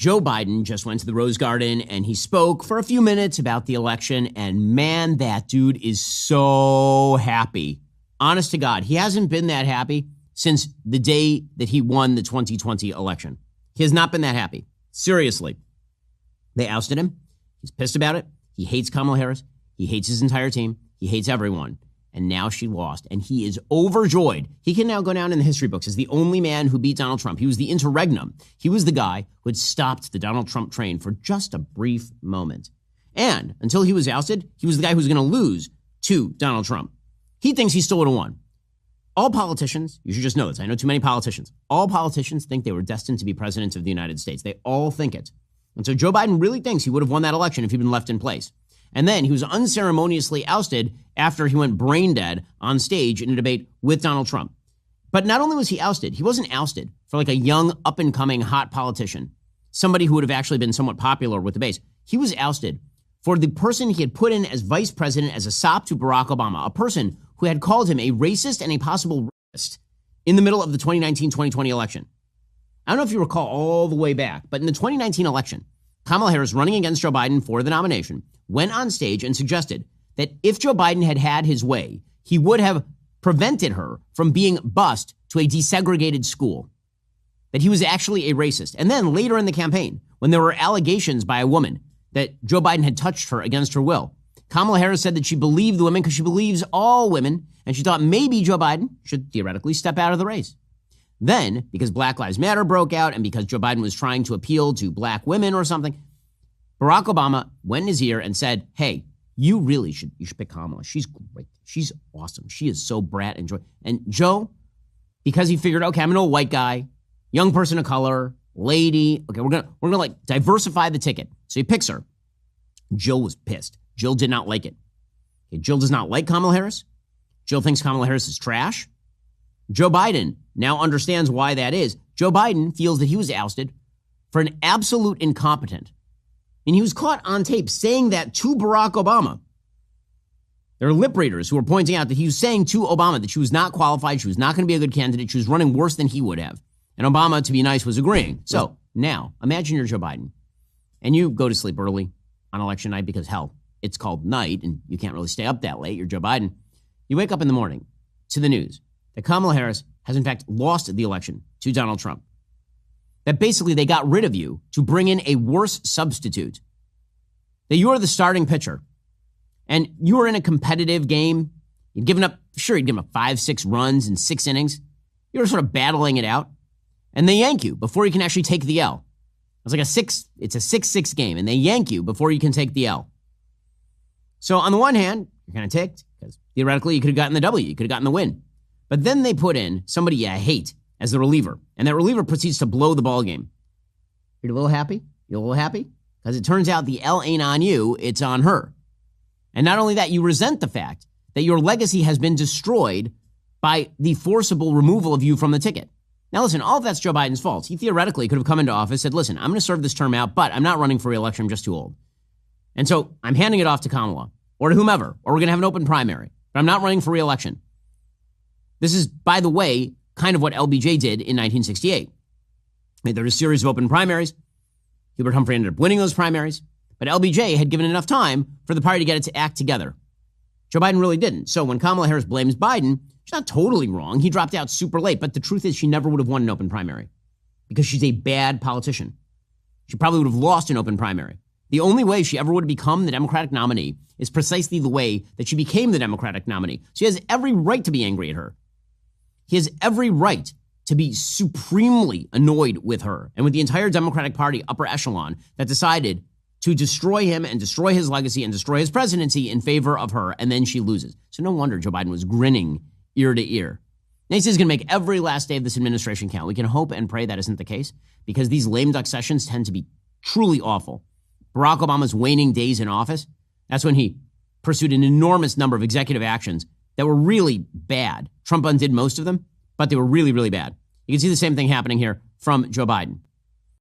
Joe Biden just went to the Rose Garden and he spoke for a few minutes about the election. And man, that dude is so happy. Honest to God, he hasn't been that happy since the day that he won the 2020 election. He has not been that happy. Seriously. They ousted him. He's pissed about it. He hates Kamala Harris. He hates his entire team. He hates everyone. And now she lost. And he is overjoyed. He can now go down in the history books as the only man who beat Donald Trump. He was the interregnum. He was the guy who had stopped the Donald Trump train for just a brief moment. And until he was ousted, he was the guy who was going to lose to Donald Trump. He thinks he still would have won. All politicians, you should just know this. I know too many politicians. All politicians think they were destined to be presidents of the United States. They all think it. And so Joe Biden really thinks he would have won that election if he'd been left in place. And then he was unceremoniously ousted after he went brain dead on stage in a debate with Donald Trump. But not only was he ousted, he wasn't ousted for like a young, up-and-coming, hot politician, somebody who would have actually been somewhat popular with the base. He was ousted for the person he had put in as vice president as a sop to Barack Obama, a person who had called him a racist and a possible racist in the middle of the 2019-2020 election. I don't know if you recall all the way back, but in the 2019 election, Kamala Harris, running against Joe Biden for the nomination, went on stage and suggested that if Joe Biden had had his way, he would have prevented her from being bused to a desegregated school, that he was actually a racist. And then later in the campaign, when there were allegations by a woman that Joe Biden had touched her against her will, Kamala Harris said that she believed the women because she believes all women, and she thought maybe Joe Biden should theoretically step out of the race. Then, because Black Lives Matter broke out and because Joe Biden was trying to appeal to black women or something, Barack Obama went in his ear and said, hey, you should pick Kamala. She's great. She's awesome. She is so brat and joy. And Joe, because he figured, okay, I'm an old white guy, young person of color, lady. Okay, we're gonna like diversify the ticket. So he picks her. Jill was pissed. Jill did not like it. Okay, Jill does not like Kamala Harris. Jill thinks Kamala Harris is trash. Joe Biden now understands why that is. Joe Biden feels that he was ousted for an absolute incompetent. And he was caught on tape saying that to Barack Obama. There are lip readers who were pointing out that he was saying to Obama that she was not qualified, she was not going to be a good candidate, she was running worse than he would have. And Obama, to be nice, was agreeing. So now, imagine you're Joe Biden, and you go to sleep early on election night because, hell, it's called night, and you can't really stay up that late. You're Joe Biden. You wake up in the morning to the news that Kamala Harris has, in fact, lost the election to Donald Trump. That basically they got rid of you to bring in a worse substitute. That you are the starting pitcher. And you are in a competitive game. You've given up 5-6 runs in 6 innings. You're sort of battling it out. And they yank you before you can actually take the L. It's a 6-6 game, and they yank you before you can take the L. So on the one hand, you're kind of ticked, because theoretically you could have gotten the W, you could have gotten the win. But then they put in somebody you hate as the reliever, and that reliever proceeds to blow the ball game. You're a little happy? You're a little happy? Because it turns out the L ain't on you, it's on her. And not only that, you resent the fact that your legacy has been destroyed by the forcible removal of you from the ticket. Now listen, all of that's Joe Biden's fault. He theoretically could have come into office, said, listen, I'm going to serve this term out, but I'm not running for re-election, I'm just too old. And so I'm handing it off to Kamala or to whomever, or we're going to have an open primary, but I'm not running for re-election. This is, by the way, kind of what LBJ did in 1968. There was a series of open primaries. Hubert Humphrey ended up winning those primaries, but LBJ had given enough time for the party to get it to act together. Joe Biden really didn't. So when Kamala Harris blames Biden, she's not totally wrong. He dropped out super late, but the truth is she never would have won an open primary because she's a bad politician. She probably would have lost an open primary. The only way she ever would have become the Democratic nominee is precisely the way that she became the Democratic nominee. So he has every right to be angry at her. He has every right to be supremely annoyed with her and with the entire Democratic Party upper echelon that decided to destroy him and destroy his legacy and destroy his presidency in favor of her, and then she loses. So no wonder Joe Biden was grinning ear to ear. Now he says he's going to make every last day of this administration count. We can hope and pray that isn't the case because these lame duck sessions tend to be truly awful. Barack Obama's waning days in office, that's when he pursued an enormous number of executive actions that were really bad. Trump undid most of them, but they were really, really bad. You can see the same thing happening here from Joe Biden.